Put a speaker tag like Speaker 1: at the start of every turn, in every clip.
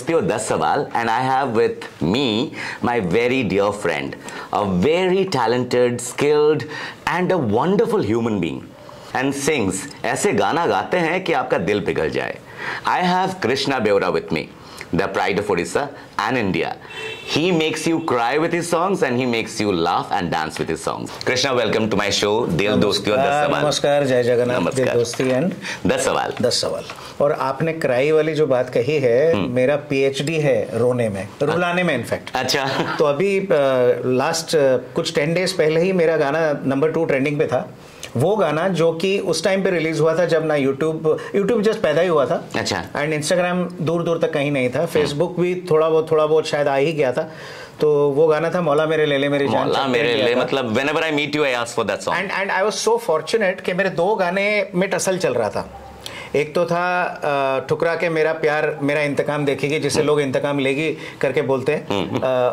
Speaker 1: दोस्ती और 10 सवाल and I have with me my very dear friend, a very talented, skilled and a wonderful human being and sings ऐसे गाना गाते हैं कि आपका दिल पिघल जाए. I have Krishna Beura with me, the pride of Odisha and India. He makes you cry with his songs and he makes you laugh and dance with his songs. Krishna, welcome to my show, दिल दोस्ती और 10 सवाल.
Speaker 2: नमस्कार, जय जगन्नाथ. दिल दोस्ती and
Speaker 1: 10 सवाल.
Speaker 2: 10 सवाल. और आपने क्राई वाली जो बात कही है, मेरा पीएचडी है रोने में, रुलाने में इनफैक्ट.
Speaker 1: अच्छा.
Speaker 2: तो अभी लास्ट कुछ 10 डेज पहले ही मेरा गाना नंबर 2 ट्रेंडिंग पे था. वो गाना जो कि उस टाइम पे रिलीज हुआ था जब ना यूट्यूब जस्ट पैदा ही हुआ था.
Speaker 1: अच्छा.
Speaker 2: एंड इंस्टाग्राम दूर दूर तक कहीं नहीं था. फेसबुक भी थोड़ा बहुत शायद आ ही गया था. तो वो गाना था मौला मेरे ले ले मेरी जान.
Speaker 1: मौला मेरे ले, मतलब whenever I meet you I ask for that song.
Speaker 2: And I was so fortunate कि मेरे 2 गाने में टसल चल रहा था. एक तो था ठुकरा के मेरा प्यार मेरा इंतकाम देखेगी, जिसे लोग इंतकाम लेगी करके बोलते हैं.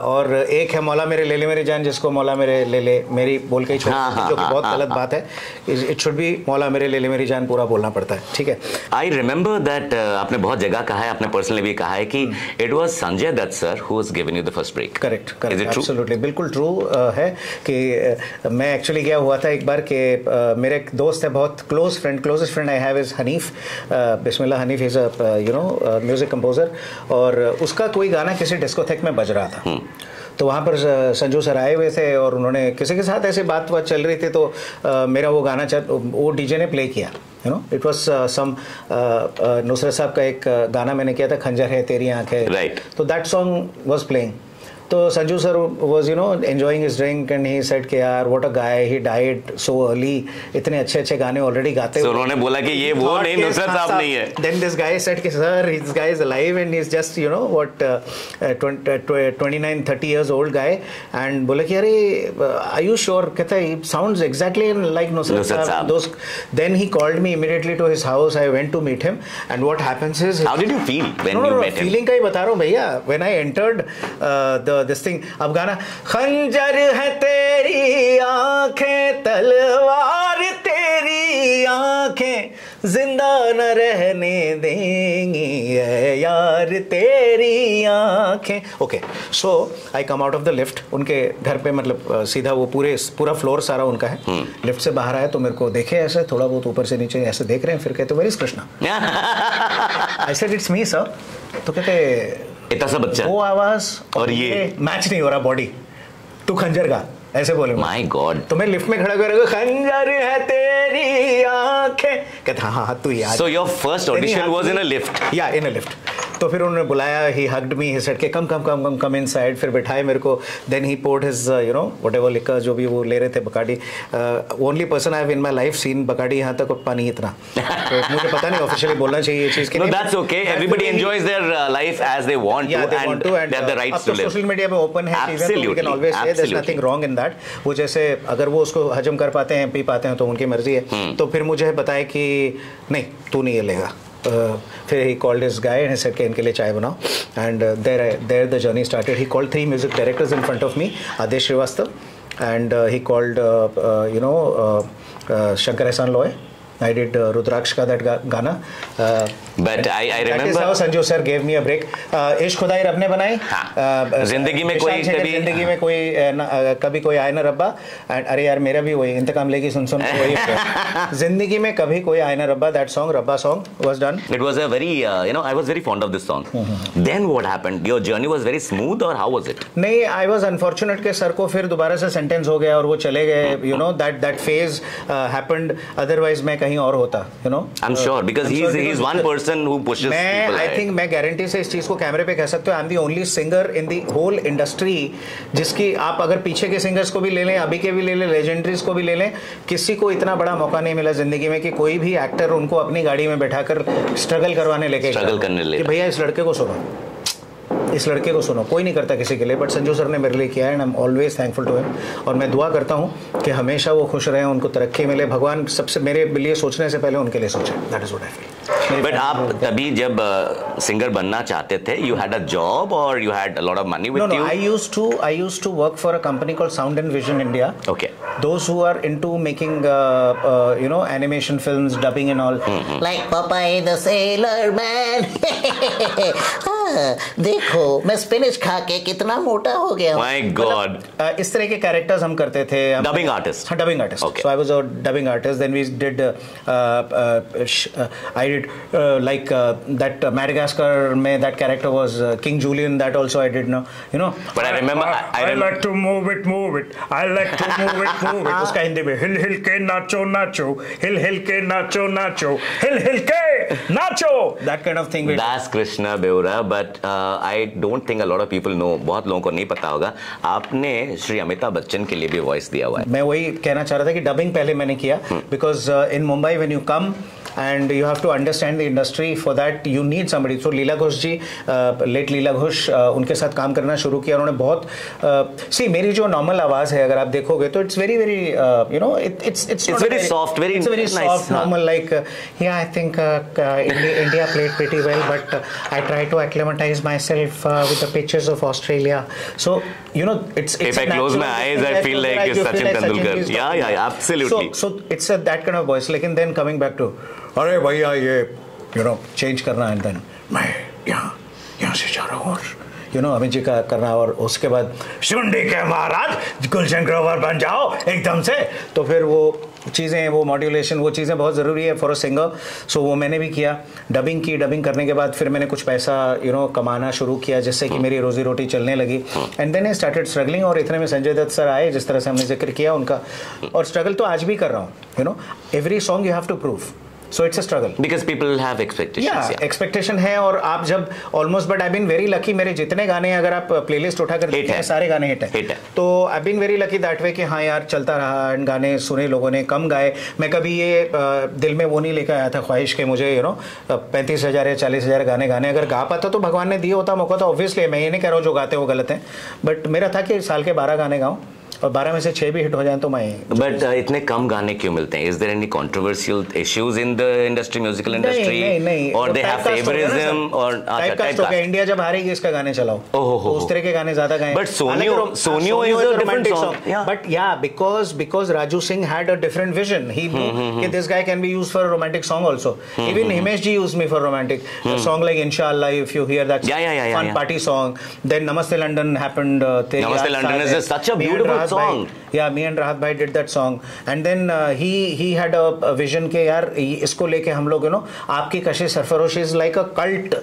Speaker 2: और एक है मौला मेरे ले ले मेरी जान, जिसको मौला मेरे ले ले मेरी बोल के ही छोड़, जो कि बहुत गलत बात है. इट शुड बी मौला मेरे ले ले मेरी जान पूरा बोलना पड़ता है. ठीक है.
Speaker 1: आई रिमेंबर दैट आपने बहुत जगह कहा है, आपने पर्सनली भी कहा है कि it was Sanjay Dutt sir who was given you the first break.
Speaker 2: Correct, absolutely, बिल्कुल ट्रू है कि मैं एक्चुअली गया हुआ था एक बार कि मेरे एक दोस्त है, बहुत closest friend I have is Hanif. Bismillah Hanif is a music composer. और उसका कोई गाना किसी डिस्कोथेक में बज रहा था. तो वहाँ पर संजू सर आए हुए थे और उन्होंने किसी के साथ ऐसी बात चल रही थी. तो मेरा वो गाना वो डीजे ने प्ले किया. इट वॉज सम नुसरत साहब का एक गाना मैंने किया था, खंजर है तेरी आंखें.
Speaker 1: राइट.
Speaker 2: तो दैट सॉन्ग वॉज प्लेइंग. तो Sanju sir was enjoying his drink and he said कि यार what a guy, he died so early. इतने अच्छे गाने ऑलरेडी गाते हुए.
Speaker 1: तो उन्होंने बोला कि ये वो नहीं, नुसरत साहब नहीं है.
Speaker 2: Then this guy said कि sir, this guy is alive and he's just 29-30 years old guy. And बोले कि अरे are you sure? कहता है he sounds exactly like Nusrat साहब. Then he called me immediately to his house. I went to meet him and what happens is.
Speaker 1: How did you feel when you met him?
Speaker 2: Feeling का ही बता रहा हूँ भैया. When I entered this thing, अब गाना खंजर है तेरी आंखें तलवार तेरी आंखें जिंदा न रहने देंगी यार तेरी आंखें. Okay, so I come out of the lift. उनके घर पे मतलब सीधा वो पूरा फ्लोर सारा उनका है. लिफ्ट से बाहर आया तो मेरे को देखे ऐसे थोड़ा बहुत ऊपर से नीचे ऐसे देख रहे हैं. फिर कहते where is Krishna. I said it's me sir. तो कहते
Speaker 1: इतना सा बच्चा,
Speaker 2: वो आवाज
Speaker 1: और ये
Speaker 2: मैच नहीं हो रहा बॉडी. तू खंजर का ऐसे बोले.
Speaker 1: My God.
Speaker 2: तो मैं लिफ्ट में खड़ा कर खंजर है तेरी आंखें. कहता हाँ तू यार.
Speaker 1: So your first audition was in a lift.
Speaker 2: या इन अ लिफ्ट. तो फिर उन्होंने बुलाया. ही हग्ड मी. ही सेड के कम इनसाइड. फिर बिठाए मेरे को. Then he poured his whatever liquor जो भी वो ले रहे थे Bacardi. Only person I have in my life seen Bacardi. यहाँ तक पानी इतना. तो मुझे पता नहीं ऑफिशियली बोलना चाहिए ये चीज के.
Speaker 1: No that's okay. Everybody enjoys their life as they want to and they have the rights to live.
Speaker 2: Social media में ओपन है चीजें, तो we can always say there is nothing wrong in that. वो जैसे अगर वो उसको हजम कर पाते हैं पी पाते हैं तो उनकी मर्जी है. तो फिर मुझे बताए कि नहीं तू नहीं ये लेगा. फिर he called his guy and he said कि इनके लिए चाय बनाओ. And there the journey started. He called 3 music directors in front of me. Adesh Srivastava and he called Shankar Ehsaan Loy. I did Rudraksh ka that Gana.
Speaker 1: But I remember.
Speaker 2: That is how Sanju sir gave me a break. इश्क खुदाई रब ने बनाई.
Speaker 1: जिंदगी में कोई
Speaker 2: कभी कोई आए ना रब्बा. अरे यार मेरा भी वही इंतकाम लेगी सुन वही. जिंदगी में कभी कोई आए ना रब्बा. That song, Rabba song was done.
Speaker 1: It was a very I was very fond of this song. Then what happened? Your journey was very smooth or how was it?
Speaker 2: नहीं, I was unfortunate के sir को फिर दोबारा से sentence हो गया और वो चले गए. That phase happened. Otherwise मैं कहीं और होता.
Speaker 1: I'm sure because he's one person who pushes people.
Speaker 2: I think मैं गारंटी से इस चीज को कैमरे पे कह सकते हो. I'm the only singer in the whole industry जिसकी आप अगर पीछे के सिंगर्स को भी ले लें, अभी के भी ले लें, लेजेंडरीज को भी ले लें, किसी को इतना बड़ा मौका नहीं मिला जिंदगी में कि कोई भी एक्टर उनको अपनी गाड़ी में बैठाकर स्ट्रगल करवाने लेके कि भैया इस लड़के को सुनो, इस लड़के को सुनो. कोई नहीं करता किसी के लिए, बट संजू सर ने मेरे लिए किया है and I am always thankful to him. और मैं दुआ करता हूँ कि हमेशा वो खुश रहें, उनको तरक्की मिले. भगवान सबसे मेरे लिए सोचने से पहले उनके लिए सोचे. That is what I feel.
Speaker 1: But आप तभी जब सिंगर बनना चाहते थे, यू हैड अ जॉब और you had a lot of money with you?
Speaker 2: I used to work for a company called Sound and Vision India.
Speaker 1: Okay.
Speaker 2: Those who are into making animation films, dubbing and all. Like Popeye the Sailor Man.
Speaker 3: देखो मैं spinach खा के कितना मोटा हो गया हूँ।
Speaker 1: My God,
Speaker 2: इस तरह के कैरेक्टर्स हम करते थे।
Speaker 1: Dubbing artist.
Speaker 2: हाँ, dubbing artist.
Speaker 1: Okay.
Speaker 2: So I was a dubbing artist. Then we did I did like that Madagascar में that character was King Julian. That also I did now, you know.
Speaker 1: But I remember
Speaker 2: I like to move it. I like to move it. उसका हिंदी में हिल हिल के नाचो नाचो, हिल हिल के नाचो नाचो, हिल हिल के नाचो, that kind of thing.
Speaker 1: That's Krishna Beura, but I don't think a lot of people know. बहुत लोगों को नहीं पता होगा आपने श्री अमिताभ बच्चन के लिए भी वॉइस दिया हुआ है।
Speaker 2: मैं वही कहना चाह रहा था कि डबिंग पहले मैंने किया, because in Mumbai when you come and you have to understand the industry. For that you need somebody. So Leela Ghosh ji, late Leela Ghosh, उनके साथ काम करना शुरू किया उन्होंने। बहुत सी मेरी जो नॉर्मल आवाज है अगर आप देखोगे तो it's very very you know it's
Speaker 1: very soft, very
Speaker 2: it's very
Speaker 1: nice,
Speaker 2: soft, normal, like yeah, I think India played pretty well, but I try to acclimatize myself with the pitches of Australia. So you know it's
Speaker 1: if I close my eyes I feel like Sachin Tendulkar. Yeah, absolutely.
Speaker 2: So it's that kind of voice. Like, and then coming back to अरे भैया ये you know change करना, and then मैं यहाँ से जा रहा हूँ, यू नो अमित जी का करना, और उसके बाद सुंडी के महाराज गुलशन ग्रोवर बन जाओ एकदम से। तो फिर वो चीज़ें, वो मॉड्यूलेशन, वो चीज़ें बहुत ज़रूरी है फॉर अ सिंगर। सो वो मैंने भी किया, डबिंग की। डबिंग करने के बाद फिर मैंने कुछ पैसा यू नो कमाना शुरू किया, जिससे कि मेरी रोजी रोटी चलने लगी। And then I started struggling, और इतने में संजय दत्त सर आए, जिस तरह से हमने जिक्र किया उनका, और स्ट्रगल तो आज भी कर रहा हूँ। You know every song you have to prove, so it's a struggle
Speaker 1: because people have expectations.
Speaker 2: yeah. expectation है, और आप जब almost, but I've been very lucky, मेरे जितने गाने हैं अगर आप प्लेलिस्ट उठाकर देखते हैं सारे गाने हिट है। तो I've been very lucky that way कि हाँ यार चलता रहा, गाने सुने लोगों ने, कम गाए। मैं कभी ये दिल में वो नहीं लेकर आया था ख्वाहिश के मुझे यू नो 35,000 या 40,000 गाने गाने। अगर गा पाता तो भगवान ने दिया होता मौका, तो ऑब्वियसली मैं ये नहीं कह रहा हूँ जो गाते हैं वो गलत है, बट मेरा था कि साल के 12 गाने गाऊँ और 12 में से 6 भी हिट हो जाएं तो मैं।
Speaker 1: बट इतने कम गाने क्यों मिलते हैं? Is there any controversial issues in the industry, musical industry, और दे हैव फेवरिज्म, और
Speaker 2: टाइपकास्ट हो गया। इंडिया जब हारेगी इसका गाने चलाओ, तो उस तरह के गाने ज्यादा गाएं।
Speaker 1: But Soniyo is a different song,
Speaker 2: but yeah because Raju Singh had a different vision. He knew कि this guy can be used for a romantic song also. Even Himesh ji used me for romantic song like इंशाअल्लाह, if you hear that fun party song. Then Namaste London happened,
Speaker 1: Namaste London is such a beautiful song.
Speaker 2: Yeah, me and Rahat bhai did that song, and then he had a vision के यार इसको लेके हम लोग, you know, आपकी कशिश Sarfarosh is like a cult,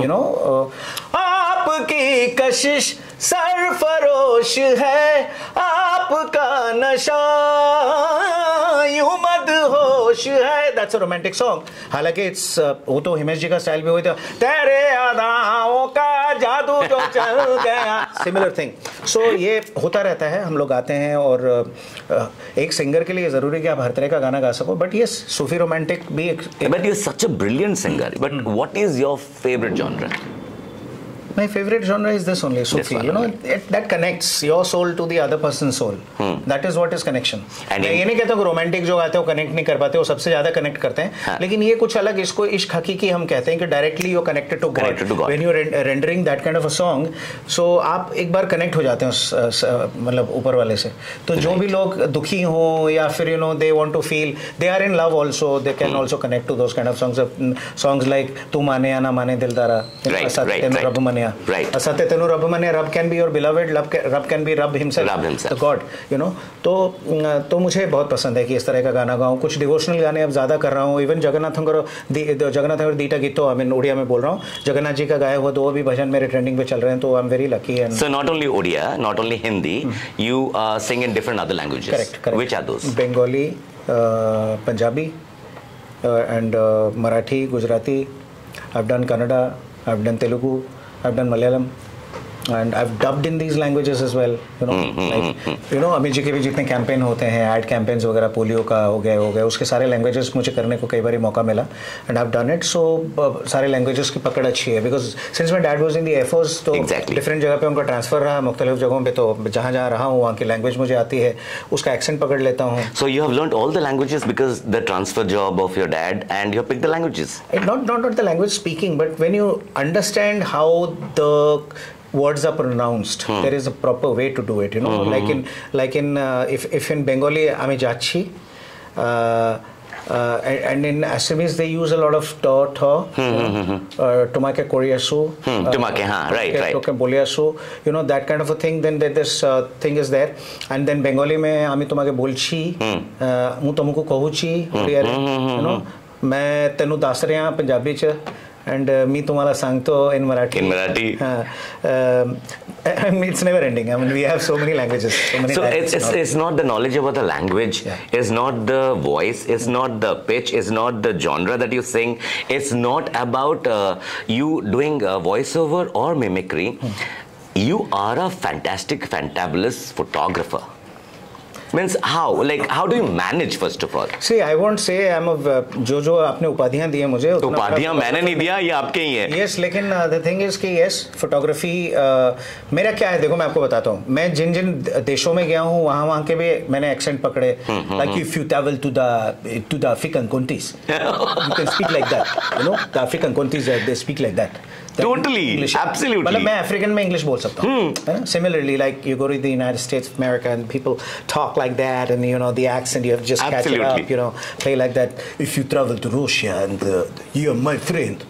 Speaker 2: you know, आपकी कशिश सरफरोश है, आपका नशा यूं मदहोश है। That's a romantic song. हालांकि it's वो तो हिमेश जी का स्टाइल भी हुई था, तेरे अदाओं का जादू जो चल गया, similar thing. So ये होता रहता है, हम लोग आते हैं, और एक सिंगर के लिए जरूरी कि आप हर तरह का गाना गा सको, बट यस सूफी रोमांटिक भी।
Speaker 1: But you're such a brilliant singer. But what is your favorite genre?
Speaker 2: My favorite genre is this only, Sufi. You know, that connects your soul to the other person's soul. That is what is connection. मैं ये नहीं कहता कि romantic जो गाते हैं वो connect नहीं कर पाते, वो सबसे ज्यादा कनेक्ट करते हैं, लेकिन ये कुछ अलग, इसको इश्क हकीकी हम कहते हैं कि directly you connected to God when you rendering that kind of a song. So आप एक बार कनेक्ट हो जाते हैं उस मतलब ऊपर वाले से। तो जो भी लोग दुखी हो या फिर you know they want to feel they are in love also, they can also connect to those kind of songs like तू माने या ना माने दिलदारा, रब मने,
Speaker 1: Right.
Speaker 2: सत्य तेनु रब मने, रब कैन बी योर बिलवेड, रब कैन बी रब himself, the God, you know. तो मुझे बहुत पसंद है कि इस तरह का गाना गाऊं। कुछ डिवोशनल गाने अब ज्यादा कर रहा हूँ। इवन जगन्नाथ दीटा गीतो, आई मीन उड़िया में बोल रहा हूँ, जगन्नाथ जी का गाया हुआ 2 भी भजन मेरे ट्रेंडिंग पे चल रहे हैं, तो I am very lucky. And
Speaker 1: so not only Odia, not only Hindi, you sing in different other languages.
Speaker 2: Correct.
Speaker 1: Which are those?
Speaker 2: Bengali, Punjabi, and Marathi, Gujarati. I have done Kannada, I have done Telugu, I've done Malayalam, and I've dubbed in these languages as well, you know. Like you know Amit ji के भी जितने campaign होते हैं, ad campaigns वगैरह, polio का हो गए, उसके सारे लैंग्वेजेस मुझे करने को कई बार मौका मिला, and I've done it. So सारे लैंग्वेजेस की पकड़ अच्छी है, because since my dad was in the air force, तो डिफरेंट जगह पे उनका ट्रांसफर रहा, मुख्तलिफ जगहों पे, तो जहाँ जहाँ रहा हूँ वहाँ की लैंग्वेज मुझे आती है, उसका एक्सेंट पकड़ लेता हूँ।
Speaker 1: So you have learned all the languages because the transfer job of your dad, and you have picked the languages.
Speaker 2: Not the language speaking, but when you understand how the words are pronounced, there is a proper way to do it, you know. Like in if in Bengali আমি যাচ্ছি, and in Assamese they use a lot of tomake koriasu,
Speaker 1: tomake, right.
Speaker 2: Toke boliasu, that kind of a thing. Then this thing is there, and then Bengali mein ami tomake bolchi, mu tomuko kahuchi, मैं तेनू दस रहा पंजाबी च and me तुम्हारा सांग तो in Marathi. It's never ending. I mean, we have so many languages.
Speaker 1: So it's not the knowledge about the language, it's not the voice, it's not the pitch, it's not the genre that you sing, it's not about you doing voiceover or mimicry. You are a fantastic, fantabulous photographer. Means how? Like, how do you manage, first of all?
Speaker 2: See, I won't say I'm a जो आपने उपाधियां दी हैं मुझे.
Speaker 1: उपाधियां मैंने नहीं दिया, ये आपके ही हैं.
Speaker 2: Yes, लेकिन the thing is कि yes, photography मेरा क्या है, देखो मैं आपको बताता हूँ. मैं जिन देशों में गया हूँ, वहाँ के भी मैंने accent पकड़े. Like if you travel to the African countries, you can speak like that. The African countries they speak like that.
Speaker 1: Totally, English. Absolutely.
Speaker 2: मतलब मैं अफ्रीकन में इंग्लिश बोल सकता हूँ. Similarly, like you go to the United States of America and people talk like that, and the accent you have to just catch it up, play like that. If you travel to Russia and you're my friend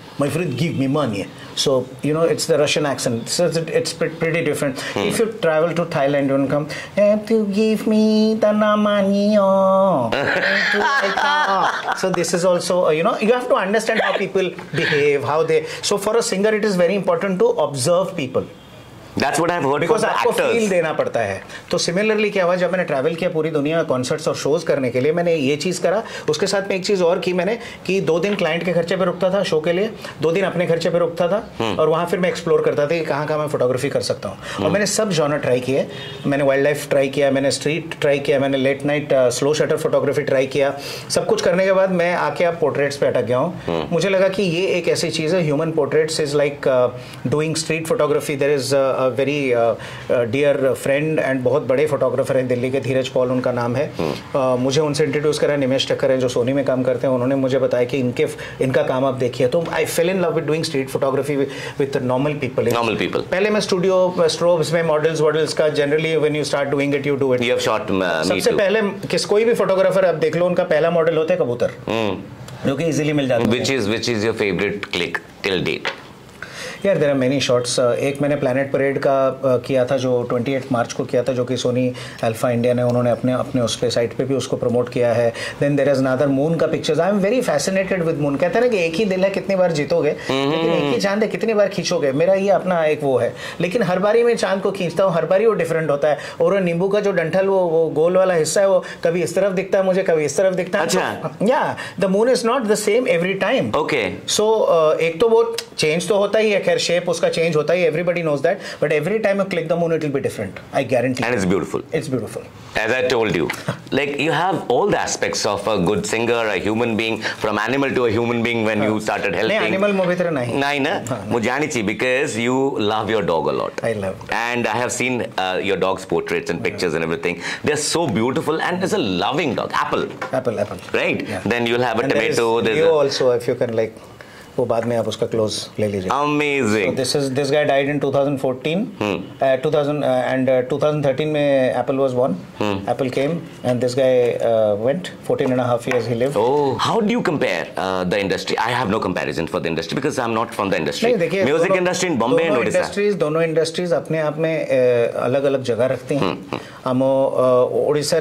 Speaker 2: give me money. So it's the Russian accent. So it's pretty different. If you travel to Thailand, you come to give me the money. So this is also you have to understand how people behave, how they. So for a singer, it is very important to observe people.
Speaker 1: That's what I've heard
Speaker 2: Because
Speaker 1: from
Speaker 2: आपको
Speaker 1: actors.
Speaker 2: Feel देना पड़ता है. तो similarly क्या हुआ, जब मैंने travel किया पूरी दुनिया कॉन्सर्ट्स और शोज करने के लिए, मैंने ये चीज़ करा. उसके साथ में एक चीज़ और की मैंने कि 2 दिन क्लाइंट के खर्चे पे रुकता था शो के लिए, 2 दिन अपने खर्चे पे रुकता था, और वहाँ फिर मैं एक्सप्लोर करता था कि कहाँ कहाँ मैं फोटोग्राफी कर सकता हूँ. और मैंने सब जॉनर ट्राई किए. मैंने वाइल्ड लाइफ ट्राई किया, मैंने स्ट्रीट ट्राई किया, मैंने late night slow shutter photography try किया. सब कुछ करने के बाद मैं आके अब पोर्ट्रेट्स पे अटक गया हूँ. मुझे लगा कि ये एक ऐसी चीज़ है, human portraits is like doing street photography. There is a very dear friend and बहुत बड़े फोटोग्राफर हैं दिल्ली के, धीरज पॉल उनका नाम है. मुझे उनसे इंट्रोड्यूस करा निमेश ठक्कर हैं जो सोनी में काम करते हैं. उन्होंने मुझे बताया कि इनका काम आप देखिए. तो I fell in love with doing street photography with normal people. पहले मैं स्टूडियो स्ट्रोब्स में मॉडल्स का generally when you start doing it you do it. सबसे पहले कोई भी फोटोग्राफर आप देख लो, उनका पहला मॉडल होता है कबूतर, जो कि इजीली मिल जाता है.
Speaker 1: Which is your favorite click till date?
Speaker 2: यार देयर आर मेनी शॉट्स. एक मैंने प्लैनेट परेड का किया था जो 28 मार्च को किया था, जो कि सोनी अल्फा इंडिया ने उन्होंने अपने उस पे साइट पे भी उसको प्रमोट किया है. Then there is another moon का pictures. I am very fascinated with moon. कहते हैं ना कि एक ही दिल है, कितनी बार जीतोगे, लेकिन एक ही चांद है, कितनी बार खींचोगे. मेरा ये अपना एक वो है, लेकिन हर बारी मैं चांद को खींचता हूँ, हर बारी वो डिफरेंट होता है. और वो नींबू का जो डंठल वो गोल वाला हिस्सा है, वो कभी इस तरफ दिखता है मुझे, कभी इस तरफ दिखता है. या the moon is not the same every time.
Speaker 1: Okay.
Speaker 2: So एक तो वो चेंज तो होता ही है, खैर शेप उसका चेंज होता है, everybody knows that, but every time you click the moon it will be different, I guarantee.
Speaker 1: And it's beautiful.
Speaker 2: It's beautiful.
Speaker 1: As I told you, like you have all the aspects of a good singer, a human being, from animal to a human being when you started helping.
Speaker 2: नहीं, animal movie तरह नहीं.
Speaker 1: नहीं ना, मुझे आनी चाहिए because you love your dog a lot.
Speaker 2: I love.
Speaker 1: And I have seen your dog's portraits and pictures and everything. They're so beautiful, and it's a loving dog. Apple. Right. Yeah. Then you'll have a
Speaker 2: and
Speaker 1: tomato.
Speaker 2: There's Leo also, if you can like. वो बाद में आप उसका close ले लीजिए.
Speaker 1: Amazing.
Speaker 2: So this guy died in 2014. 2013 में Apple was born. Apple came and this guy went. 14.5 years he lived.
Speaker 1: Oh, how do you compare the industry? I have no comparison for the industry because I'm not from the industry. Music industry in Bombay and Odisha.
Speaker 2: दोनों industries अपने आप में अलग अलग जगह रखती हैं. हम उड़ीसा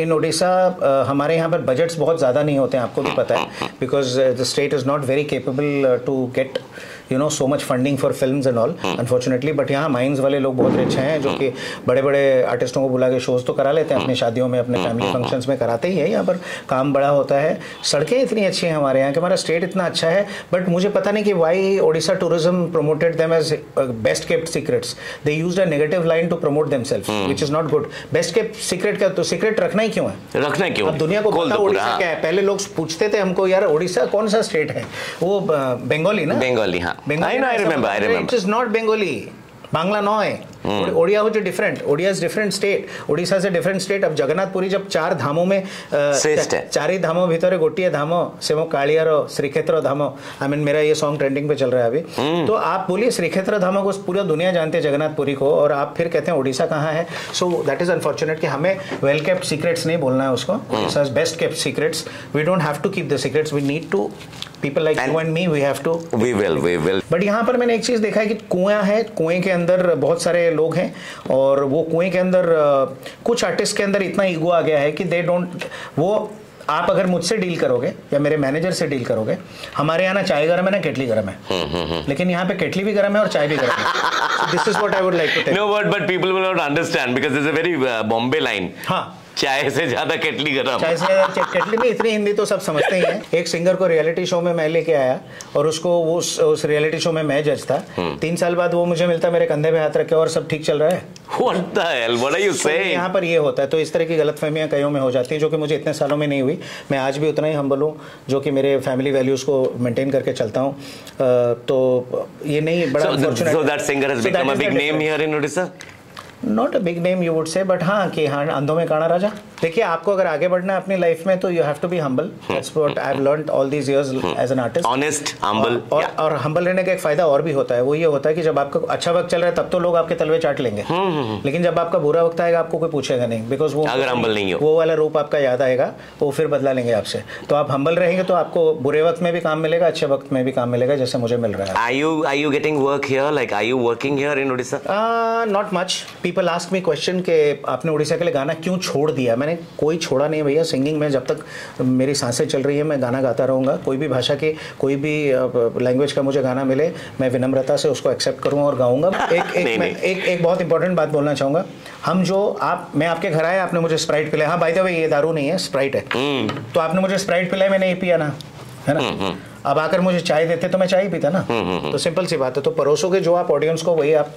Speaker 2: इन उड़ीसा हमारे यहाँ पर बजट्स बहुत ज़्यादा नहीं होते हैं, आपको भी पता है, because the state is not very capable to get so much funding for films and all, unfortunately. But यहाँ माइंस वाले लोग बहुत रिच हैं, जो कि बड़े बड़े आर्टिस्टों को बुला के शोज तो करा लेते हैं, अपनी शादियों में, अपने फैमिली फंक्शंस में कराते ही है. यहाँ पर काम बड़ा होता है, सड़कें इतनी अच्छी हैं हमारे यहाँ कि हमारा स्टेट इतना अच्छा है. बट मुझे पता नहीं कि why Odisha tourism promoted them as best kept secrets. They used a negative line to promote themselves, which is not good. Best kept secret का तो सीक्रेट रखना ही क्यों है?
Speaker 1: रखना क्यों?
Speaker 2: अब दुनिया को पता ओडिशा क्या है. पहले लोग पूछते थे हमको, यार ओडिशा कौन सा स्टेट है? वो बंगाली ना?
Speaker 1: Bengali, हाँ.
Speaker 2: Bengali,
Speaker 1: I remember.
Speaker 2: It is not Bengali. Bangla नॉय. Odia हो जो different, Odia is different state, Odisha से डिफरेंट स्टेट। अब जगन्नाथपुरी जब 4 धामों में चारि धामों भीतर गोटिए धाम से मो कालियार श्रीक्षेत्र धाम, आई मीन मेरा ये सॉन्ग ट्रेंडिंग पे चल रहा है अभी। तो आप बोलिए श्रीक्षेत्र धाम को पूरी दुनिया जानते हैं जगन्नाथपुरी को, और आप फिर कहते हैं ओडिशा कहाँ है। सो दैट इज अनफॉर्चुनेट कि हमें वेल केप्ट सीक्रेट्स नहीं बोलना है उसको, Odisha's best kept secrets. We don't have to keep the secrets, we need to people like you and me, we have to,
Speaker 1: we will
Speaker 2: but यहाँ पर मैंने एक चीज देखा है कि कुआं है, कुएं के अंदर बहुत सारे लोग हैं, और वो कुएं के अंदर कुछ आर्टिस्ट के अंदर इतना ईगो आ गया है कि दे डोंट, वो आप अगर मुझसे डील करोगे या मेरे मैनेजर से डील करोगे, हमारे यहाँ ना चाय गरम है ना केटली गरम है, लेकिन यहाँ पे केटली भी गरम है और चाय भी गरम है। This is what I would like to tell.
Speaker 1: No but people will not understand because this is a very Bombay line. हाँ, चाय से ज्यादा केटली गरम,
Speaker 2: चाय से ज्यादा केटली में। इतनी हिंदी तो सब समझते ही हैं। एक सिंगर को रियलिटी शो में मैं लेके आया, और उसको वो उस रियलिटी शो में मैं जज था। 3 साल बाद वो मुझे मिलता, मेरे कंधे पे हाथ रखे और सब ठीक चल रहा है।
Speaker 1: What the hell? What are you saying?
Speaker 2: यहाँ पर ये होता है, तो इस तरह की गलतफहमियां कईयों में हो जाती है, जो कि मुझे इतने सालों में नहीं हुई। मैं आज भी उतना ही हम्बल हूँ, जो कि मेरे फैमिली वैल्यूज को मेंटेन करके चलता हूँ। तो ये नहीं बड़ा unfortunate.
Speaker 1: So that singer has become a big name here in Odisha?
Speaker 2: Not a big name you would say, but हाँ कि हाँ अंधों में काना राजा। देखिए, आपको अगर आगे बढ़ना है अपनी लाइफ में तो you have to be humble. That's what I have learned all these years as an artist.
Speaker 1: Honest, humble.
Speaker 2: और हम्बल रहने का एक फायदा और भी होता है, वो ये होता है कि जब आपका अच्छा वक्त चल रहा है तब तो लोग आपके तलवे चाट लेंगे, लेकिन जब आपका बुरा वक्त आएगा आपको कोई पूछेगा नहीं, बिकॉज वो
Speaker 1: अगर हम्बल नहीं हो,
Speaker 2: वो वाला रूप आपका याद आएगा, वो फिर बदला लेंगे आपसे। तो आप हम्बल रहेंगे तो आपको बुरे वक्त में भी काम मिलेगा, अच्छे वक्त में भी काम मिलेगा, जैसे मुझे मिल रहा है।
Speaker 1: Are you getting work here? Like, are you working here in Odisha?
Speaker 2: Not much. People ask me question कि आपने उड़ीसा के लिए गाना क्यों छोड़ दिया। मैंने कोई छोड़ा नहीं भैया। सिंगिंग में जब तक मेरी सांसें चल रही है मैं गाना गाता रहूँगा। कोई भी भाषा के, कोई भी लैंग्वेज का मुझे गाना मिले, मैं विनम्रता से उसको एक्सेप्ट करूँगा और गाऊंगा। एक बहुत इंपॉर्टेंट बात बोलना चाहूँगा। हम जो मैं आपके घर आया, आपने मुझे स्प्राइट पिलाया। हाँ, बाय द वे ये दारू नहीं है, स्प्राइट है। तो आपने मुझे स्प्राइट पिलाया, मैंने ये पिया ना, है ना। अब आकर मुझे चाय देते तो मैं चाय पीता ना। तो सिंपल सी बात है। तो परोसोगे जो आप ऑडियंस को, वही आप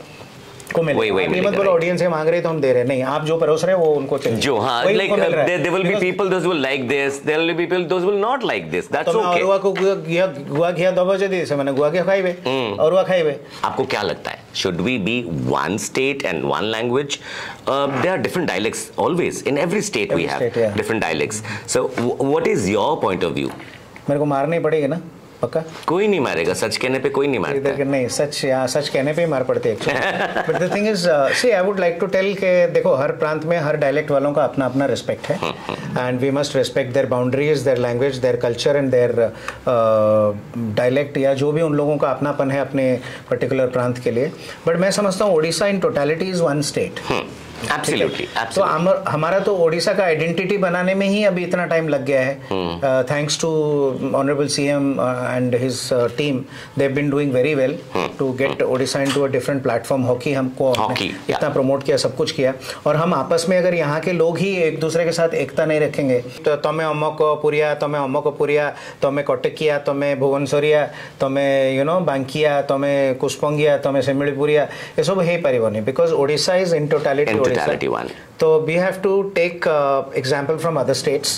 Speaker 2: को मिले। मत बोलो ऑडियंस से मांग रहे तो हम दे रहे, नहीं, आप जो परोस रहे हैं वो उनको चाहिए।
Speaker 1: जो हाँ, like there will be people those will like this, there will be people those will not like this. That's okay.
Speaker 2: तो मैं को गुआ घिया 2 बजे दी से मैंने गुआ घिया खाई बे और वो खाई बे।
Speaker 1: आपको क्या लगता है? Should we be one state and one language? There are different dialects always in every state. We have different dialects. So what is your point of view?
Speaker 2: मेरे को मारना ही पड़ेगा ना, पक्का।
Speaker 1: कोई नहीं मारेगा, सच कहने पे कोई नहीं मारता है।
Speaker 2: नहीं, सच कहने पे ही मार पड़ते हैं। But the thing is, see I would like to tell के देखो, हर प्रांत में हर डायलेक्ट वालों का अपना अपना रिस्पेक्ट है, and we must respect their boundaries, their language, their culture and their dialect, या जो भी उन लोगों का अपनापन है अपने पर्टिकुलर प्रांत के लिए। बट मैं समझता हूँ Odisha in totality is one state.
Speaker 1: Absolutely,
Speaker 2: तो हमारा तो ओडिशा का आइडेंटिटी बनाने में ही अभी इतना टाइम लग गया है। Thanks to honourable CM and his team, they have been doing very well to get Odisha into a different platform. Hockey हमको इतना प्रमोट किया, सब कुछ किया, और हम आपस में अगर यहाँ के लोग ही एक दूसरे के साथ एकता नहीं रखेंगे तो तमें अम्मक पुरिया, तमें अम्मक पुरिया, तमें कटकिया, तमें भुवनसरिया, तमें यू नो बांकिया, तमें कुष्पंगिया, तमें सेमिलीपुरिया, ये सब हो पारिबनी, because Odisha is in totality
Speaker 1: one.
Speaker 2: So we have to take example from other states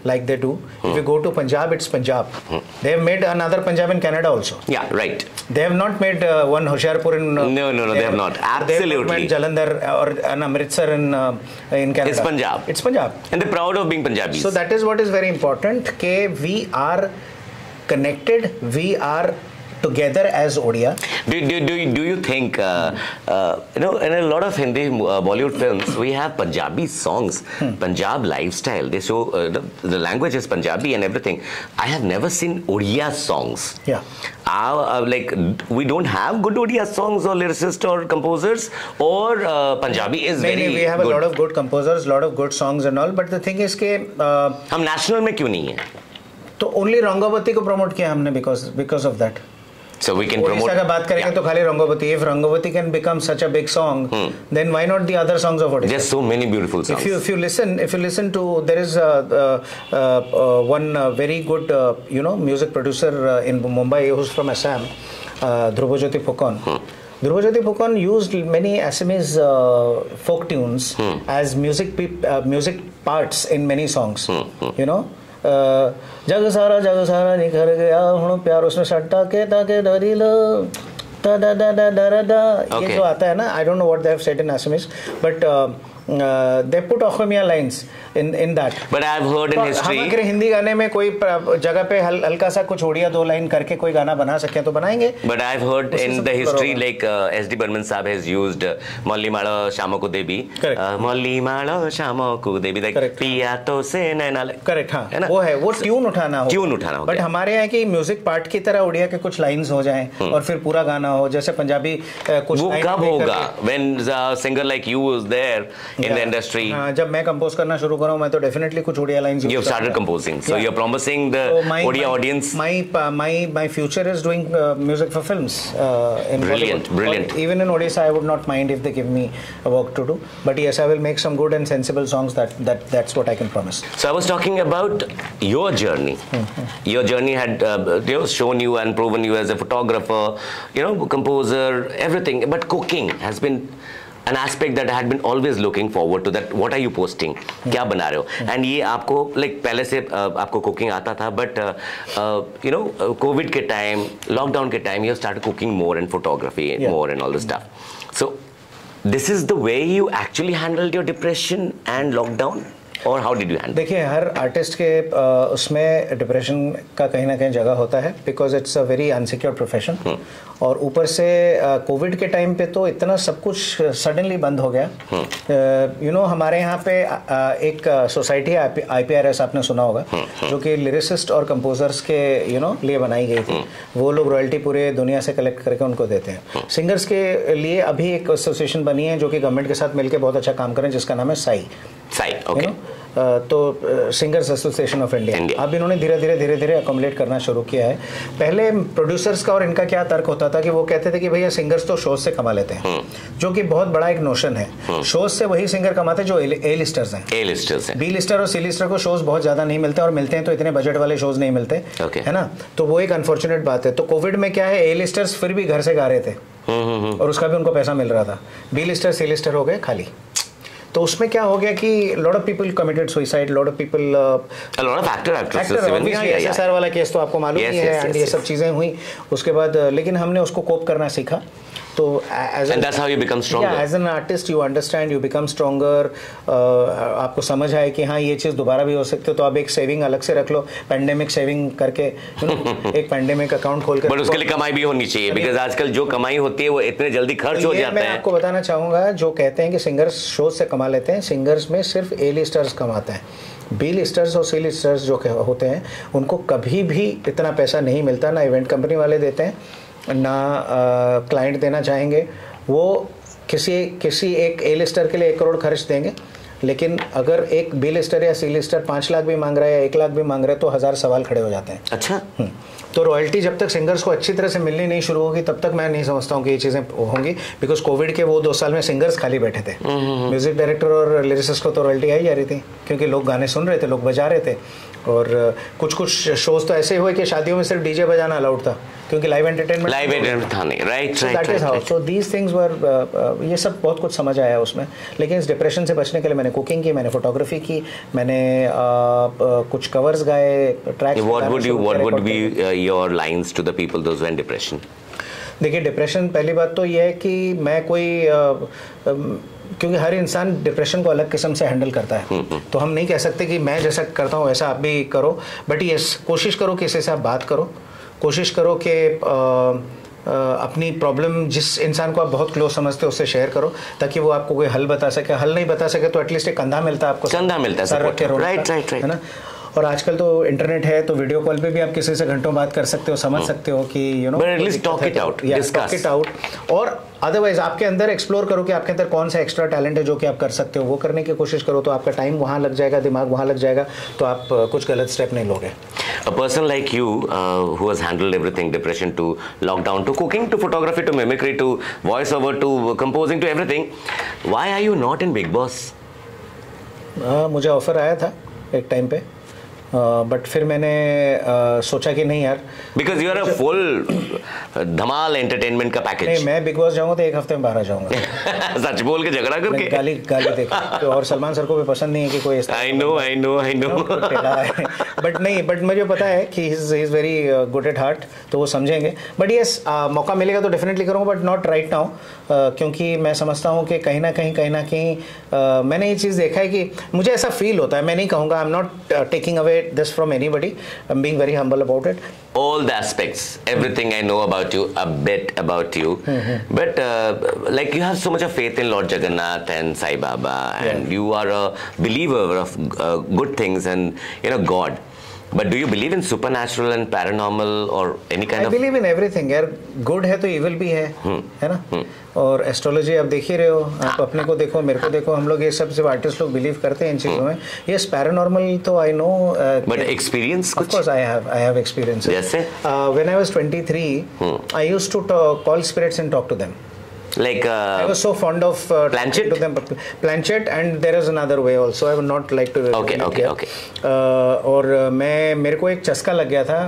Speaker 2: like they do. If you go to Punjab, it's Punjab. They have made another Punjab in Canada also.
Speaker 1: Yeah, right.
Speaker 2: They have not made one Hoshiarpur in.
Speaker 1: No, they have not. Absolutely.
Speaker 2: They have made Jalandhar or an Amritsar in Canada.
Speaker 1: It's Punjab.
Speaker 2: It's Punjab.
Speaker 1: And they're proud of being Punjabis.
Speaker 2: So that is what is very important. Ke we are connected. We are together as Odia.
Speaker 1: Do you think you know, in a lot of Hindi Bollywood films we have Punjabi songs, Punjab lifestyle, they show the language is Punjabi and everything. I have never seen Odia songs. Like we don't have good Odia songs or lyricists or composers, or Punjabi is very
Speaker 2: we have
Speaker 1: good.
Speaker 2: A lot of good composers, lot of good songs and all, but the thing is के
Speaker 1: हम national में क्यों नहीं है?
Speaker 2: तो only Rangabati को promote किया हमने because of that.
Speaker 1: So we can promote.
Speaker 2: Odisha का बात करेंगे तो खाली Rangabati. If Rangabati can become such a big song, then why not the other songs of Odisha?
Speaker 1: There's so many beautiful songs.
Speaker 2: If you listen to, there is one very good you know music producer in Mumbai who's from Assam, Dhrubajyoti Phukon. Dhrubajyoti Phukon used many Assamese folk tunes as music parts in many songs. You know. जग सारा निखर गया हूँ प्यार उसमें सट्टा के ताके डरी लो, da da da da da da, ये
Speaker 1: Okay.
Speaker 2: जो आता है ना, I don't know what they have said in Assamese, but they put Assamia lines in that.
Speaker 1: But I've heard in
Speaker 2: तो
Speaker 1: history.
Speaker 2: हम अगर हिंदी गाने में कोई जगह पे हल्का सा कुछ उड़िया 2 लाइन करके कोई गाना बना सके तो बनाएंगे.
Speaker 1: But I've heard
Speaker 2: उससे
Speaker 1: in
Speaker 2: सब
Speaker 1: the
Speaker 2: कुछ
Speaker 1: history
Speaker 2: करोगे.
Speaker 1: like S.D. Burman Saab has used Molly Mala Shamako Devi.
Speaker 2: Correct.
Speaker 1: Molly Mala Shamako Devi. Like
Speaker 2: Correct.
Speaker 1: पिया तो से नैना.
Speaker 2: करेक्ट, हाँ
Speaker 1: है ना?
Speaker 2: वो है, वो ट्यून उठाना हो,
Speaker 1: ट्यून उठाना हो
Speaker 2: बट
Speaker 1: गया.
Speaker 2: हमारे यहाँ की म्यूजिक पार्ट की तरह उड़िया के कुछ लाइंस हो जाएं और फिर पूरा गाना हो, जैसे पंजाबी कुछ
Speaker 1: वो
Speaker 2: line
Speaker 1: कब
Speaker 2: लेकर
Speaker 1: होगा?
Speaker 2: के-
Speaker 1: When a singer like you was there in the industry,
Speaker 2: हाँ, जब मैं कंपोज करना शुरू करूँ मैं तो डेफिनेटली कुछ Oriya lines
Speaker 1: you have started composing. So you're promising the Odia audience.
Speaker 2: My future is doing music for films. In
Speaker 1: Brilliant,
Speaker 2: Bollywood.
Speaker 1: brilliant.
Speaker 2: Or even in Odisha, I would not mind if they give me a work to do. But yes, I will make some good and sensible songs. That's what I can promise.
Speaker 1: So I was talking about your journey. Your journey had shown you and proven you as a photographer, composer, everything. But cooking has been an aspect that I had been always looking forward to. That what are you posting? क्या बना रहे हो? And ये आपको like पहले से आपको cooking आता था, but COVID के time, lockdown के time, you started cooking more and photography more and all this stuff. So this is the way you actually handled your depression and lockdown, or how did you handle?
Speaker 2: देखिए, हर artist के उसमें depression का कहीं ना कहीं जगह होता है, because it's a very unsecure profession. और ऊपर से कोविड के टाइम पे तो इतना सब कुछ सडनली बंद हो गया. हमारे यहाँ पे एक सोसाइटी है IPRS, आपने सुना होगा, जो कि लिरिसिस्ट और कंपोजर्स के लिए बनाई गई थी. वो लोग रॉयल्टी पूरे दुनिया से कलेक्ट करके उनको देते हैं. सिंगर्स के लिए अभी एक एसोसिएशन बनी है जो कि गवर्नमेंट के साथ मिलकर बहुत अच्छा काम करें, जिसका नाम है साई.
Speaker 1: Okay.
Speaker 2: तो सिंगर्स एसोसिएशन ऑफ इंडिया. अब इन्होंने धीरे धीरे अकोमोडेट करना शुरू किया है. पहले प्रोड्यूसर्स का और इनका क्या तर्क होता था कि वो कहते थे कि भैया सिंगर्स तो शोज से कमा लेते हैं, जो कि बहुत बड़ा एक नोशन है. शोज से वही सिंगर कमाते हैं जो ए लिस्टर्स हैं. बी लिस्टर और सी लिस्टर को शोज बहुत ज्यादा नहीं मिलते, और मिलते हैं तो इतने बजट वाले शोज नहीं मिलते, है ना. तो वो एक अनफॉर्चुनेट बात है. तो कोविड में क्या है, ए लिस्टर्स फिर भी घर से गा रहे थे और उसका भी उनको पैसा मिल रहा था. बी लिस्टर सी लिस्टर हो गए खाली. तो उसमें क्या हो गया कि lot of people committed suicide, lot of people,
Speaker 1: a lot of actors,
Speaker 2: SSR वाला केस तो आपको मालूम ही है, एंड ये सब चीजें हुई उसके बाद. लेकिन हमने उसको कोप करना सीखा. तो
Speaker 1: and that's how you become stronger.
Speaker 2: Yeah, as an artist you understand, you become stronger. आपको समझ आए कि हाँ ये चीज़ दोबारा भी हो सकती है, तो आप एक सेविंग अलग से रख लो, पैंडेमिक सेविंग करके, एक पैंडेमिक अकाउंट खोल कर.
Speaker 1: बट उसके लिए कमाई भी होनी चाहिए, बिकॉज आजकल जो कमाई होती है वो इतने जल्दी खर्च हो जाता है.
Speaker 2: मैं आपको बताना चाहूँगा, जो कहते हैं कि सिंगर्स शोज से कमा लेते हैं, सिंगर्स में सिर्फ ए लिस्टर्स कमाते हैं. बी लिस्टर्स और सी लिस्टर्स जो होते हैं उनको कभी भी इतना पैसा नहीं मिलता, ना इवेंट कंपनी वाले देते हैं, ना क्लाइंट देना चाहेंगे. वो किसी एक ए लिस्टर के लिए 1 करोड़ खर्च देंगे, लेकिन अगर एक बी लिस्टर या सी लिस्टर 5 लाख भी मांग रहा है या 1 लाख भी मांग रहा है तो 1000 सवाल खड़े हो जाते हैं.
Speaker 1: अच्छा.
Speaker 2: तो रॉयल्टी जब तक सिंगर्स को अच्छी तरह से मिलनी नहीं शुरू होगी तब तक मैं नहीं समझता हूँ कि ये चीज़ें होंगी. बिकॉज कोविड के वो 2 साल में सिंगर्स खाली बैठे थे. म्यूजिक डायरेक्टर और लिरिसिस्ट को तो रॉयल्टी आई जा रही थी, क्योंकि लोग गाने सुन रहे थे, लोग बजा रहे थे. और कुछ शोज तो ऐसे हुए कि शादियों में सिर्फ डीजे बजाना अलाउड था, क्योंकि लाइव एंटरटेनमेंट
Speaker 1: था नहीं. Right.
Speaker 2: So these things were, ये सब बहुत कुछ समझ आया उसमें. लेकिन इस डिप्रेशन से बचने के लिए मैंने कुकिंग की, मैंने फोटोग्राफी की, मैंने कुछ कवर्स गाए, tracks.
Speaker 1: What would be your lines to the people those who are in depression?
Speaker 2: देखिए, डिप्रेशन, पहली बात तो ये है कि मैं कोई क्योंकि हर इंसान डिप्रेशन को अलग किस्म से हैंडल करता है, तो हम नहीं कह सकते कि मैं जैसा करता हूँ वैसा आप भी करो. बट यस, कोशिश करो किसी से आप बात करो, कोशिश करो कि अपनी प्रॉब्लम जिस इंसान को आप बहुत क्लोज समझते हो उससे शेयर करो, ताकि वो आपको कोई हल बता सके. हल नहीं बता सके तो एटलीस्ट एक कंधा मिलता है आपको,
Speaker 1: कंधा मिलता है. राइट,
Speaker 2: है ना. और आजकल तो इंटरनेट है, तो वीडियो कॉल पे भी आप किसी से घंटों बात कर सकते हो, समझ सकते हो कि
Speaker 1: But at least talk it out, discuss.
Speaker 2: talk it out. और अदरवाइज आपके अंदर एक्सप्लोर करो कि आपके अंदर कौन सा एक्स्ट्रा टैलेंट है जो कि आप कर सकते हो, वो करने की कोशिश करो. तो आपका टाइम वहाँ लग जाएगा, दिमाग वहाँ लग जाएगा, तो आप कुछ गलत स्टेप नहीं लोगे.
Speaker 1: A person like you who has handled everything, depression to lockdown to cooking to photography to mimicry to voiceover to composing to everything, why are you not in Big Boss?
Speaker 2: मुझे offer आया था एक time पे, but फिर मैंने सोचा कि नहीं यार,
Speaker 1: because you are a full धमाल एंटरटेनमेंट का पैकेज।
Speaker 2: नहीं, मैं बिग बॉस जाऊंगा तो एक हफ्ते में बाहर आ जाऊंगा।
Speaker 1: सच बोल के झगड़ा करके,
Speaker 2: गाली देके तो, और सलमान सर को भी पसंद नहीं है कि कोई
Speaker 1: आई नो
Speaker 2: बट नहीं, बट मुझे पता है कि he is very good at heart, तो वो समझेंगे। बट यस, मौका मिलेगा तो डेफिनेटली करूँगा, बट नॉट राइट नाउ, क्योंकि मैं समझता हूँ कि कहीं ना कहीं मैंने ये चीज़ देखा है कि मुझे ऐसा फील होता है। मैं नहीं कहूँगा, I am not taking away this from anybody, I'm being very humble about it.
Speaker 1: All the aspects, everything I know about you, a bit about you, but like you have so much of faith in Lord Jagannath and Sai Baba, and you are a believer of good things and God. But do you believe in supernatural and paranormal or any kind of?
Speaker 2: I believe in everything यार, good है तो evil भी है ना? और astrology आप देख ही रहे हो, आप अपने को देखो, मेरे को देखो, हम लोग ये सब सिर्फ आर्टिस्ट लोग बिलीव करते हैं इन चीज़ों में। यस, पैरानॉर्मल तो आई नो,
Speaker 1: बट एक्सपीरियंस कुछ?
Speaker 2: Of course I have experience.
Speaker 1: जैसे
Speaker 2: when I was 23 I used to call spirits and talk to them.
Speaker 1: Like
Speaker 2: I was so fond of
Speaker 1: Planchet?
Speaker 2: to them, Planchet, and there is another way also. I would not like to.
Speaker 1: Okay.
Speaker 2: और मेरे को एक चस्का लग गया था।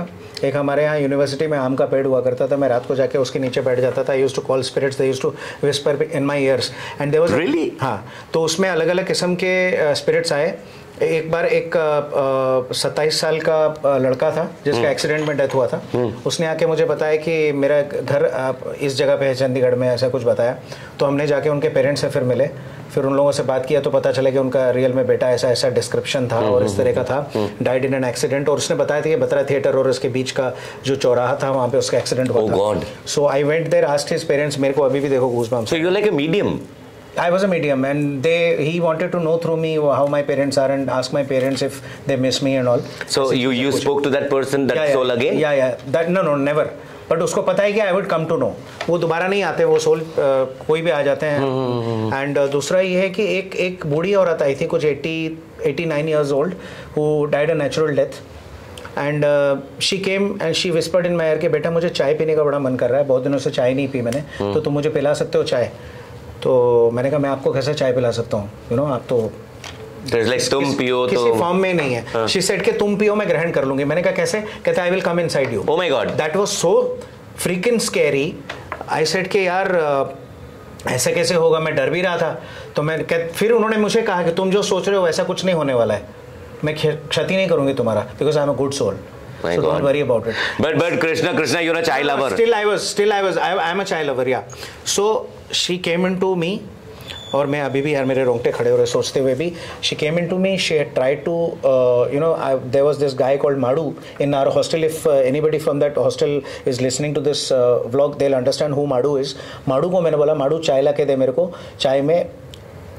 Speaker 2: एक हमारे यहाँ यूनिवर्सिटी में आम का पेड़ हुआ करता था, मैं रात को जाके उसके नीचे बैठ जाता था। I used to call spirits, they used to whisper in my ears, and there was
Speaker 1: really?
Speaker 2: हाँ, तो उसमें अलग अलग किस्म के स्पिरिट्स आए। एक बार एक 27 साल का लड़का था जिसका एक्सीडेंट में डेथ हुआ था, उसने आके मुझे बताया कि मेरा घर इस जगह पे है चंडीगढ़ में, ऐसा कुछ बताया। तो हमने जाके उनके पेरेंट्स से फिर मिले, फिर उन लोगों से बात किया तो पता चला कि उनका रियल में बेटा ऐसा डिस्क्रिप्शन था और इस तरह का था, डाइड इन एन एक्सीडेंट। और उसने बताया था कि बत्रा थिएटर और उसके बीच का जो चौराहा था वहाँ पे उसका एक्सीडेंट हुआ था। So I went there, asked his parents, मेरे को अभी भी देखो goosebumps.
Speaker 1: So you are like a medium?
Speaker 2: I was a medium, and he wanted to know through me how my parents are and ask my parents if they miss me and all.
Speaker 1: So you spoke to that person, that soul again?
Speaker 2: Yeah. That no, never. But उसको पता है कि I would come to know. वो दोबारा नहीं आते, वो soul कोई भी आ जाते हैं। And दूसरा ये है कि एक बूढ़ी औरत आई थी, कुछ 89 years old, who died a natural death. And she came and she whispered in my ear कि बेटा मुझे चाय पीने का बड़ा मन कर रहा है, बहुत दिनों से चाय नहीं पी मैंने, तो तुम मुझे पिला सकते हो चाय? तो मैंने कहा मैं आपको कैसे चाय पिला सकता हूँ, आप तो
Speaker 1: तुम पियो तो
Speaker 2: किसी फॉर्म में नहीं है। शी सेड कि तुम पियो मैं ग्रहण कर लूंगी। मैंने कहा कैसे? कहता I will come inside you.
Speaker 1: Oh my God,
Speaker 2: that was so freaking scary. I said कि यार ऐसे कैसे होगा, मैं डर भी रहा था। तो मैं फिर उन्होंने मुझे कहा कि तुम जो सोच रहे हो वैसा कुछ नहीं होने वाला है, मैं क्षति नहीं करूंगी तुम्हारा, because I am a good soul.
Speaker 1: My
Speaker 2: so
Speaker 1: God.
Speaker 2: don't worry about it.
Speaker 1: But Krishna, you're a chai lover.
Speaker 2: Still I am a chai lover, yeah. So she came into me, और मैं अभी भी यार मेरे रोंगटे खड़े हो रहे सोचते हुए भी। She came into me, she had tried to there was this guy called Madu in our hostel. If anybody from that hostel is listening to this vlog, they'll understand who Madu is. Madu को मैंने बोला माडू चाय ला के दे मेरे को। चाय में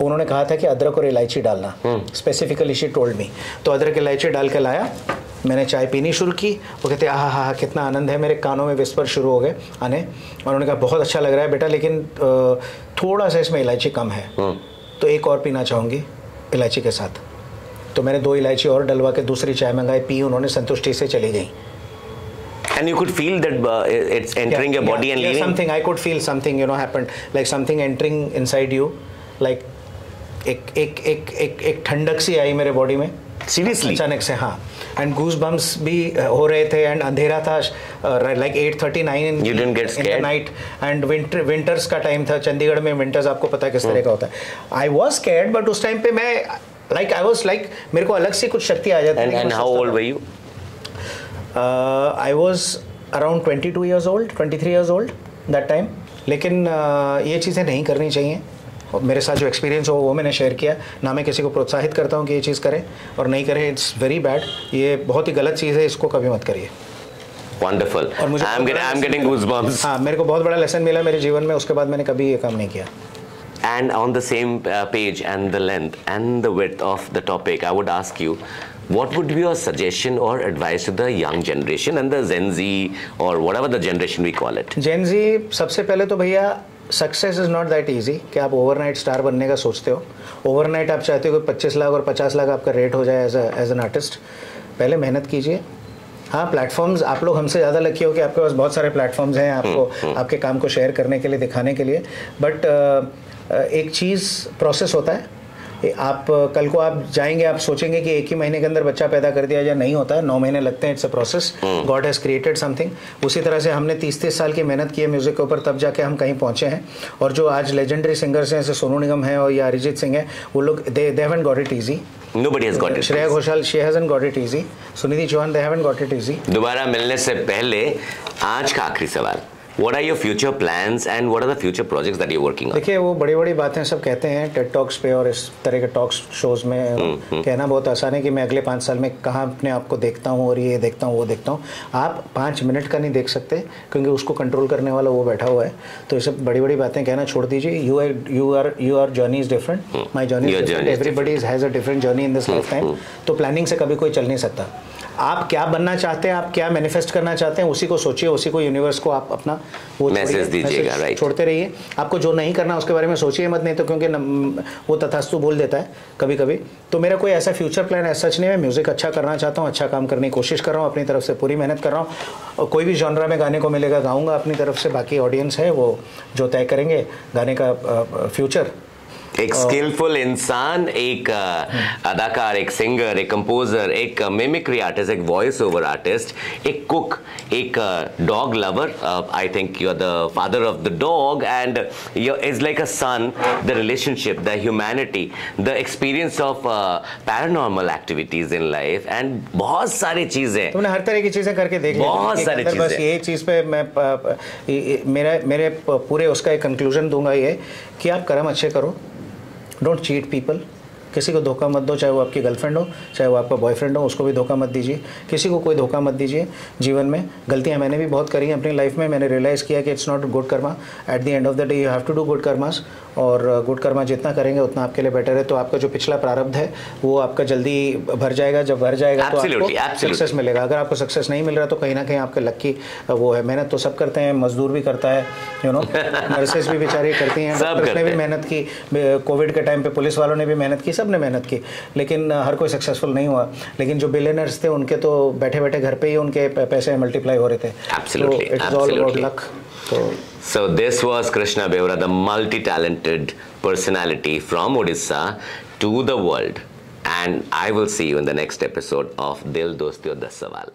Speaker 2: उन्होंने कहा था कि अदरक और इलायची डालना, स्पेसिफिकली शी टोल्ड मी। तो अदरक इलायची डाल के लाया, मैंने चाय पीनी शुरू की। वो कहते हा कितना आनंद है, मेरे कानों में विस्पर शुरू हो गए आने। और उन्होंने कहा बहुत अच्छा लग रहा है बेटा, लेकिन थोड़ा सा इसमें इलायची कम है, तो एक और पीना चाहूँगी इलायची के साथ। तो मैंने 2 इलायची और डलवा के दूसरी चाय मंगाई, पी, उन्होंने संतुष्टि से चली गई।
Speaker 1: And you could feel that it's entering your body and leaving?
Speaker 2: Something, I could feel something happened, like something entering inside you, like एक ठंडक सी आई मेरे बॉडी में
Speaker 1: सीरियसली
Speaker 2: अचानक से। हाँ, एंड गूज बम्स भी हो रहे थे, एंड अंधेरा था, like 8:39 in the night, and winters का टाइम था। चंडीगढ़ में विंटर्स आपको पता है किस तरह का होता है। आई वॉज स्कैर्ड, बट उस टाइम पे मैं आई वॉज मेरे को अलग से कुछ शक्ति आ जाती है।
Speaker 1: And how old were you?
Speaker 2: I was around 22 years old, 23 years old that time. लेकिन ये चीज़ें नहीं करनी चाहिए। मेरे साथ जो एक्सपीरियंस हो वो मैंने शेयर किया। ना मैं किसी को प्रोत्साहित करता हूँ कि ये चीज़ करें और नहीं करें, इट्स वेरी बैड, ये बहुत ही गलत चीज़ है, इसको कभी मत करिए।
Speaker 1: Wonderful.
Speaker 2: और मुझे
Speaker 1: I'm getting goosebumps.
Speaker 2: हाँ, मेरे को बहुत बड़ा लेसन मिला मेरे जीवन में, उसके बाद मैंने कभी ये काम नहीं किया।
Speaker 1: And on the same page and the length and the width of the topic, I would ask you, what would be your suggestion or advice to the young generation and the Gen Z or whatever the generation we call it?
Speaker 2: Gen Z, सबसे पहले तो भैया success is not that easy कि आप overnight star बनने का सोचते हो। ओवरनाइट आप चाहते हो कि 25 लाख और 50 लाख आपका रेट हो जाए एज एन आर्टिस्ट। पहले मेहनत कीजिए। हाँ, प्लेटफॉर्म्स आप लोग हमसे ज़्यादा लकी हो कि आपके पास बहुत सारे प्लेटफॉर्म्स हैं आपको आपके काम को शेयर करने के लिए, दिखाने के लिए। बट एक चीज़ प्रोसेस होता है, आप कल को आप जाएंगे, आप सोचेंगे कि एक ही महीने के अंदर बच्चा पैदा कर दिया जाए, नहीं होता है, 9 महीने लगते हैं, it's a process, God has created something. उसी तरह से हमने 30-30 साल की मेहनत की है म्यूज़िक के ऊपर, तब जाके हम कहीं पहुँचे हैं। और जो आज लेजेंडरी सिंगर्स हैं, जैसे सोनू निगम है और या अरिजीत सिंह है, वो लोग they haven't got it easy.
Speaker 1: Nobody has got it.
Speaker 2: Shreya Ghoshal, she hasn't got it easy. Sunidhi Chauhan, they haven't got it easy.
Speaker 1: दोबारा मिलने से पहले आज का आखिरी सवाल, What are your future plans and what are the future projects that you're working on?
Speaker 2: देखिए, वो बड़ी बड़ी बातें सब कहते हैं टेड टॉक्स पे और इस तरह के टॉक्स शोज में कहना बहुत आसान है कि मैं अगले 5 साल में कहाँ अपने आप को देखता हूँ और ये देखता हूँ वो देखता हूँ। आप 5 मिनट का नहीं देख सकते क्योंकि उसको कंट्रोल करने वाला वो बैठा हुआ है। तो ये सब बड़ी बड़ी बातें कहना छोड़ दीजिए। your journey is different, my journey is different, everybody has a different journey in this lifetime। तो प्लानिंग से कभी कोई चल नहीं सकता। आप क्या बनना चाहते हैं, आप क्या मैनिफेस्ट करना चाहते हैं, उसी को सोचिए, उसी को यूनिवर्स को आप अपना वो
Speaker 1: मैसेज दीजिएगा, राइट,
Speaker 2: छोड़ते रहिए। आपको जो नहीं करना उसके बारे में सोचिए मत, नहीं तो क्योंकि वो तथास्तु बोल देता है कभी कभी। तो मेरा कोई ऐसा फ्यूचर प्लान ऐसा सच नहीं है। म्यूजिक अच्छा करना चाहता हूँ, अच्छा काम करने की कोशिश कर रहा हूँ, अपनी तरफ से पूरी मेहनत कर रहा हूँ। और कोई भी जॉनरा में गाने को मिलेगा गाऊंगा अपनी तरफ से, बाकी ऑडियंस है वो जो तय करेंगे गाने का फ्यूचर।
Speaker 1: एक स्किलफुल इंसान, एक अदाकार, एक सिंगर, एक कंपोजर, एक मिमिक्री आर्टिस्ट, एक वॉइस ओवर आर्टिस्ट, एक कुक, एक dog lover. I think you are the father of the dog and you is like a son. The relationship, the humanity, the experience of paranormal activities in life and बहुत सारी चीजें।
Speaker 2: तुमने हर तरह की चीजें करके देख ली,
Speaker 1: बहुत सारी चीजें।
Speaker 2: बस ये चीज पे मैं मेरे पूरे उसका एक कंक्लूजन दूंगा ये कि आप कर्म अच्छे करो, डोंट चीट पीपल। किसी को धोखा मत दो, चाहे वो आपकी गर्लफ्रेंड हो, चाहे वो आपका बॉयफ्रेंड हो, उसको भी धोखा मत दीजिए। किसी को कोई धोखा मत दीजिए। जीवन में गलतियां मैंने भी बहुत करी हैं अपनी लाइफ में। मैंने रियलाइज़ किया कि it's not good karma. At the end of the day you have to do good karmas, और गुड कर्मा जितना करेंगे उतना आपके लिए बेटर है। तो आपका जो पिछला प्रारब्ध है वो आपका जल्दी भर जाएगा। जब भर जाएगा तो आपको सक्सेस मिलेगा। अगर आपको सक्सेस नहीं मिल रहा तो कहीं ना कहीं आपके लक की वो है। मेहनत तो सब करते हैं, मजदूर भी करता है, यू नो, नर्सेस भी बेचारी करती हैं, डॉक्टर्स ने भी मेहनत की, कोविड के टाइम पे पुलिस वालों ने भी मेहनत की, सब ने मेहनत की, लेकिन हर कोई सक्सेसफुल नहीं हुआ। लेकिन जो बिलियनर्स थे उनके तो बैठे बैठे घर पे ही उनके पैसे मल्टीप्लाई हो रहे थे।
Speaker 1: Absolutely,
Speaker 2: तो it's all about luck.
Speaker 1: So this was Krishna Beura, the multi-talented personality from Odisha to the world. And I will see you in the next episode of Dil Dosti और 10 सवाल।